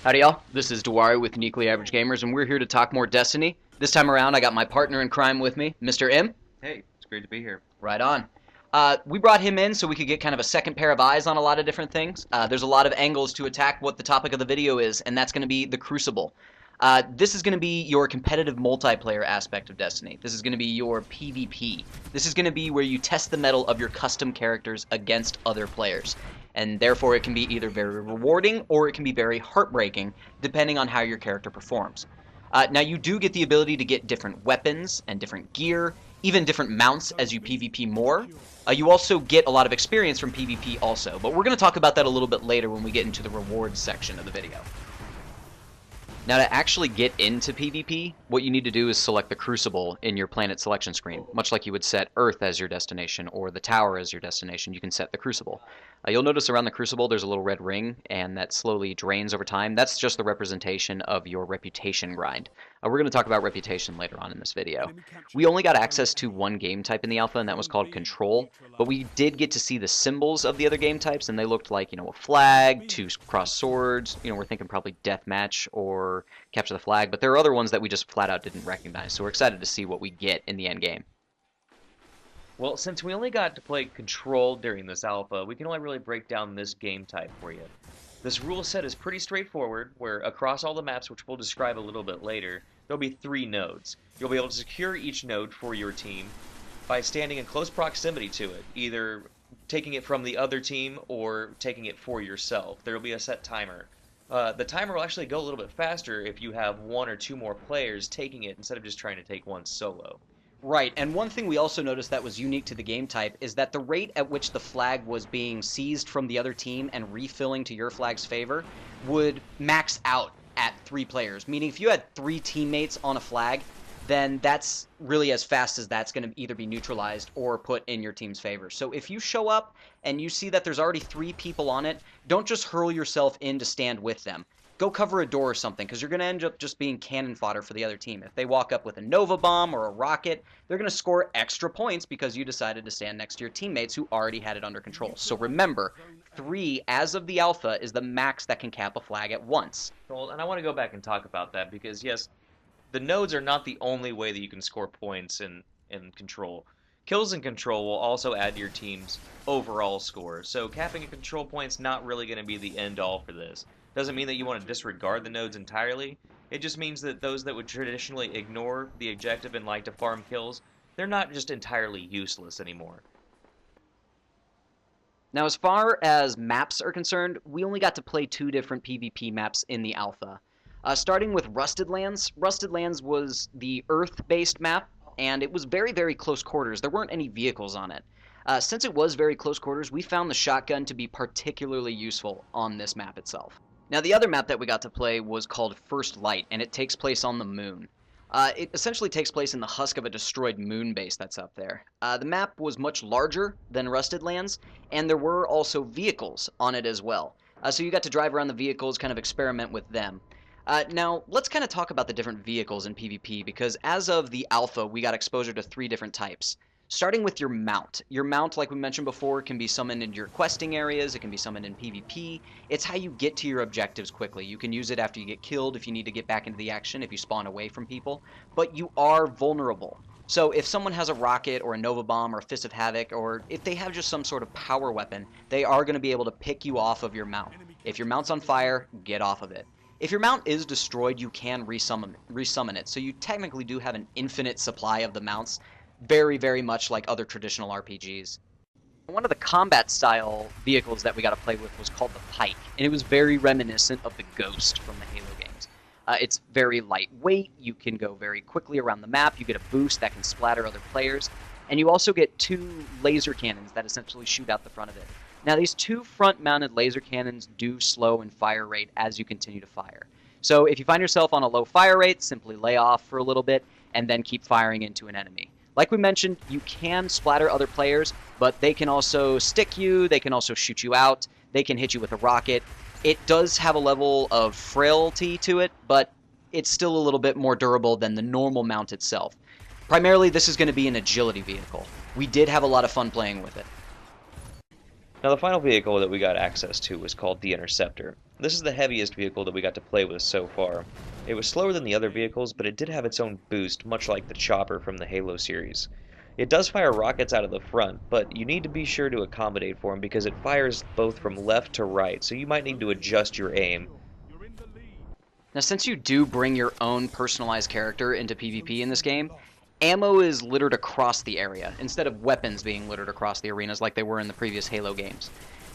Howdy y'all, this is Dewari with Uniquely Average Gamers, and we're here to talk more Destiny. This time around, I got my partner in crime with me, Mr. M. Hey, it's great to be here. Right on. We brought him in so we could get kind of a second pair of eyes on a lot of different things. There's a lot of angles to attack what the topic of the video is, and that's going to be the Crucible. This is going to be your competitive multiplayer aspect of Destiny. This is going to be your PvP. This is going to be where you test the mettle of your custom characters against other players. And therefore it can be either very rewarding or it can be very heartbreaking, depending on how your character performs. Now you do get the ability to get different weapons and different gear, even different mounts as you PvP more. You also get a lot of experience from PvP also, but we're going to talk about that a little bit later when we get into the rewards section of the video. Now to actually get into PvP, what you need to do is select the Crucible in your planet selection screen. Much like you would set Earth as your destination or the Tower as your destination, you can set the Crucible. You'll notice around the Crucible there's a little red ring, and that slowly drains over time. That's just the representation of your reputation grind. We're going to talk about reputation later on in this video. We only got access to one game type in the alpha, and that was called Control, but we did get to see the symbols of the other game types, and they looked like, a flag, two crossed swords, we're thinking probably deathmatch or capture the flag, but there are other ones that we just flat out didn't recognize, so we're excited to see what we get in the end game. Well, since we only got to play Control during this alpha, we can only really break down this game type for you. This rule set is pretty straightforward, where across all the maps, which we'll describe a little bit later, there'll be 3 nodes. You'll be able to secure each node for your team by standing in close proximity to it, either taking it from the other team or taking it for yourself. There will be a set timer. The timer will actually go a little bit faster if you have 1 or 2 more players taking it instead of just trying to take one solo. Right, and one thing we also noticed that was unique to the game type is that the rate at which the flag was being seized from the other team and refilling to your flag's favor would max out at 3 players. Meaning if you had 3 teammates on a flag, then that's really as fast as that's going to either be neutralized or put in your team's favor. So if you show up and you see that there's already 3 people on it, don't just hurl yourself in to stand with them. Go cover a door or something, because you're going to end up just being cannon fodder for the other team. If they walk up with a Nova Bomb or a rocket, they're going to score extra points because you decided to stand next to your teammates who already had it under control. So remember, 3 as of the alpha is the max that can cap a flag at once. Well, and I want to go back and talk about that because, yes, the nodes are not the only way that you can score points in Control. Kills in Control will also add to your team's overall score, so capping a Control point's not really going to be the end-all for this. Doesn't mean that you want to disregard the nodes entirely. It just means that those that would traditionally ignore the objective and like to farm kills, they're not just entirely useless anymore. Now, as far as maps are concerned, we only got to play 2 different PvP maps in the alpha. Starting with Rusted Lands. Rusted Lands was the Earth-based map, and it was very, very close quarters. There weren't any vehicles on it. Since it was very close quarters, we found the shotgun to be particularly useful on this map itself. Now, the other map that we got to play was called First Light, and it takes place on the moon. It essentially takes place in the husk of a destroyed moon base that's up there. The map was much larger than Rusted Lands, and there were also vehicles on it as well. So you got to drive around the vehicles, kind of experiment with them. Now, let's kind of talk about the different vehicles in PvP, because as of the alpha, we got exposure to 3 different types. Starting with your mount. Your mount, like we mentioned before, can be summoned into your questing areas, it can be summoned in PvP. It's how you get to your objectives quickly. You can use it after you get killed if you need to get back into the action, if you spawn away from people. But you are vulnerable. So if someone has a rocket or a Nova Bomb or a Fist of Havoc, or if they have just some sort of power weapon, they are going to be able to pick you off of your mount. If your mount's on fire, get off of it. If your mount is destroyed, you can resummon it. So you technically do have an infinite supply of the mounts. Very, very much like other traditional RPGs. One of the combat style vehicles that we got to play with was called the Pike, and it was very reminiscent of the Ghost from the Halo games. It's very lightweight, you can go very quickly around the map, you get a boost that can splatter other players, and you also get 2 laser cannons that essentially shoot out the front of it. Now these 2 front-mounted laser cannons do slow in fire rate as you continue to fire. So if you find yourself on a low fire rate, simply lay off for a little bit, and then keep firing into an enemy. Like we mentioned, you can splatter other players, but they can also stick you, they can also shoot you out, they can hit you with a rocket. It does have a level of frailty to it, but it's still a little bit more durable than the normal mount itself. Primarily, this is going to be an agility vehicle. We did have a lot of fun playing with it. Now the final vehicle that we got access to was called the Interceptor. This is the heaviest vehicle that we got to play with so far. It was slower than the other vehicles, but it did have its own boost, much like the chopper from the Halo series. It does fire rockets out of the front, but you need to be sure to accommodate for them because it fires both from left to right, so you might need to adjust your aim. Now, since you do bring your own personalized character into PvP in this game, ammo is littered across the area, instead of weapons being littered across the arenas like they were in the previous Halo games.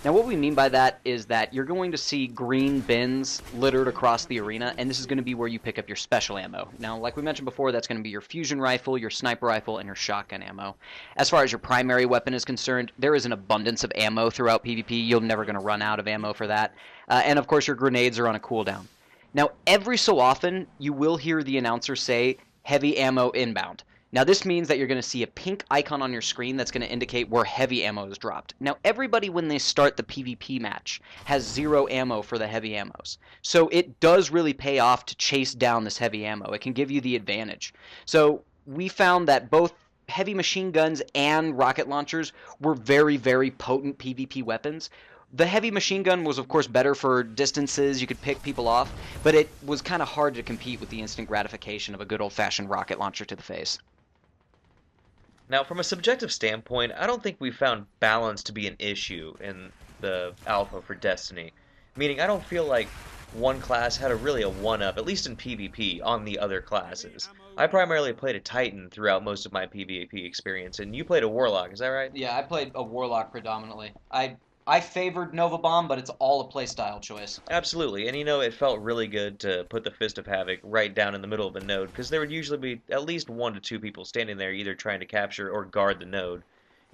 Now, what we mean by that is that you're going to see green bins littered across the arena, and this is going to be where you pick up your special ammo. Now, like we mentioned before, that's going to be your fusion rifle, your sniper rifle, and your shotgun ammo. As far as your primary weapon is concerned, there is an abundance of ammo throughout PvP. You're never going to run out of ammo for that. And, of course, your grenades are on a cooldown. Now, every so often, you will hear the announcer say, heavy ammo inbound. Now, this means that you're going to see a pink icon on your screen that's going to indicate where heavy ammo is dropped. Now, everybody, when they start the PvP match, has 0 ammo for the heavy ammos. So it does really pay off to chase down this heavy ammo. It can give you the advantage. So we found that both heavy machine guns and rocket launchers were very, very potent PvP weapons. The heavy machine gun was, of course, better for distances. You could pick people off, but it was kind of hard to compete with the instant gratification of a good old-fashioned rocket launcher to the face. Now, from a subjective standpoint, I don't think we found balance to be an issue in the alpha for Destiny. Meaning, I don't feel like one class had really a one-up, at least in PvP, on the other classes. I primarily played a Titan throughout most of my PvP experience, and you played a Warlock, is that right? Yeah, I played a Warlock predominantly. I favored Nova Bomb, but it's all a playstyle choice. Absolutely, and you know, it felt really good to put the Fist of Havoc right down in the middle of a node, because there would usually be at least 1 to 2 people standing there either trying to capture or guard the node.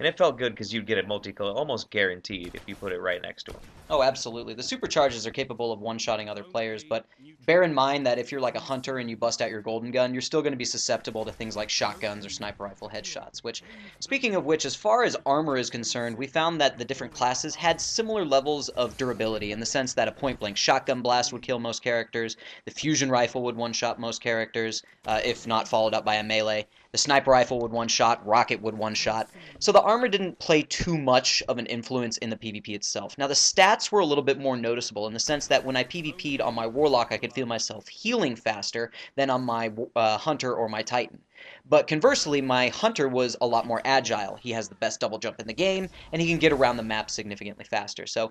And it felt good because you'd get a multicolor almost guaranteed if you put it right next to them. Oh, absolutely. The supercharges are capable of one-shotting other players, but bear in mind that if you're like a hunter and you bust out your golden gun, you're still going to be susceptible to things like shotguns or sniper rifle headshots, which, speaking of which, as far as armor is concerned, we found that the different classes had similar levels of durability in the sense that a point-blank shotgun blast would kill most characters, the fusion rifle would one-shot most characters, if not followed up by a melee. The sniper rifle would one-shot, rocket would one-shot. So the armor didn't play too much of an influence in the PvP itself. Now the stats were a little bit more noticeable in the sense that when I PvP'd on my Warlock, I could feel myself healing faster than on my Hunter or my Titan. But conversely, my Hunter was a lot more agile. He has the best double jump in the game, and he can get around the map significantly faster. So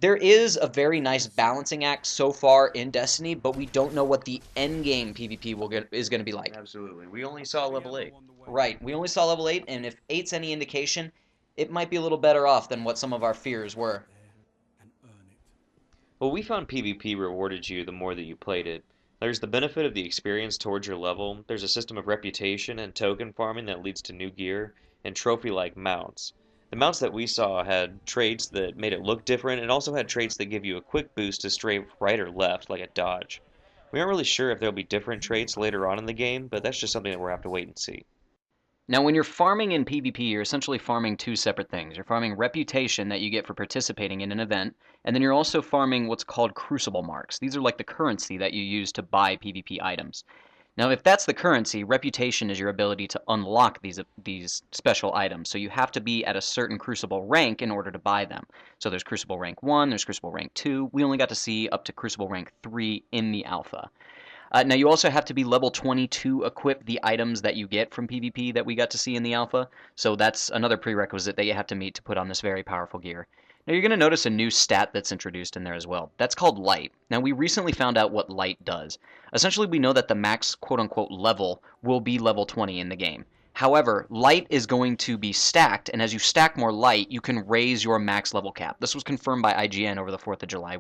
there is a very nice balancing act so far in Destiny, but we don't know what the endgame PvP is going to be like. Absolutely. We only saw level 8. Right. We only saw level 8, and if 8's any indication, it might be a little better off than what some of our fears were. Well, we found PvP rewarded you the more that you played it. There's the benefit of the experience towards your level, there's a system of reputation and token farming that leads to new gear, and trophy-like mounts. The mounts that we saw had traits that made it look different, and also had traits that give you a quick boost to strafe right or left, like a dodge. We aren't really sure if there'll be different traits later on in the game, but that's just something that we'll have to wait and see. Now, when you're farming in PvP, you're essentially farming two separate things. You're farming reputation that you get for participating in an event, and then you're also farming what's called Crucible marks. These are like the currency that you use to buy PvP items. Now, if that's the currency, reputation is your ability to unlock these special items. So you have to be at a certain Crucible rank in order to buy them. So there's Crucible rank 1, there's Crucible rank 2. We only got to see up to Crucible rank 3 in the alpha. Now, you also have to be level 20 to equip the items that you get from PvP that we got to see in the alpha. So that's another prerequisite that you have to meet to put on this very powerful gear. Now, you're going to notice a new stat that's introduced in there as well. That's called Light. Now, we recently found out what Light does. Essentially, we know that the max quote-unquote level will be level 20 in the game. However, Light is going to be stacked, and as you stack more Light, you can raise your max level cap. This was confirmed by IGN over the 4th of July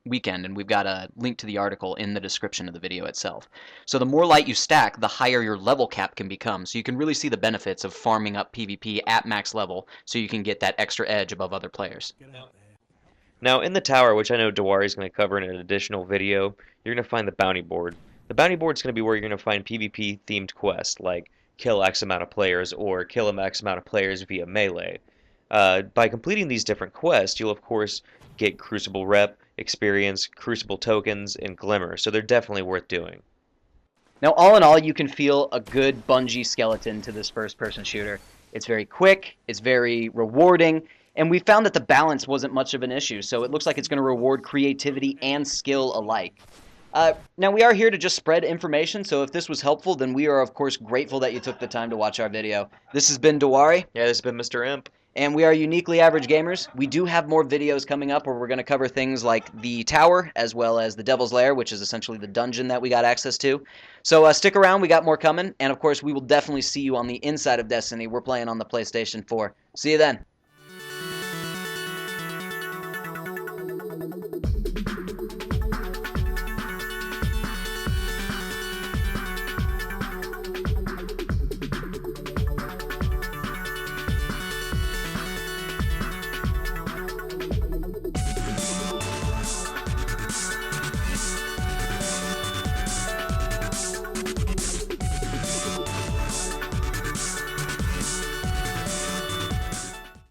weekend, and we've got a link to the article in the description of the video itself. So the more Light you stack, the higher your level cap can become. So you can really see the benefits of farming up PvP at max level so you can get that extra edge above other players. Now, in the tower, which I know Dewari is going to cover in an additional video, you're going to find the bounty board. The bounty board is going to be where you're going to find PvP-themed quests, like kill X amount of players or kill X amount of players via melee. By completing these different quests, you'll of course get Crucible rep, experience, Crucible tokens, and Glimmer, so they're definitely worth doing. Now, all in all, you can feel a good Bungie skeleton to this first-person shooter. It's very quick, it's very rewarding, And we found that the balance wasn't much of an issue, so it looks like it's going to reward creativity and skill alike. Now, we are here to just spread information, so if this was helpful, then we are, of course, grateful that you took the time to watch our video. This has been Dewari. Yeah, this has been Mr. Imp. And we are Uniquely Average Gamers. We do have more videos coming up where we're going to cover things like the Tower, as well as the Devil's Lair, which is essentially the dungeon that we got access to. So stick around, we got more coming, and of course we will definitely see you on the inside of Destiny. We're playing on the PlayStation 4. See you then.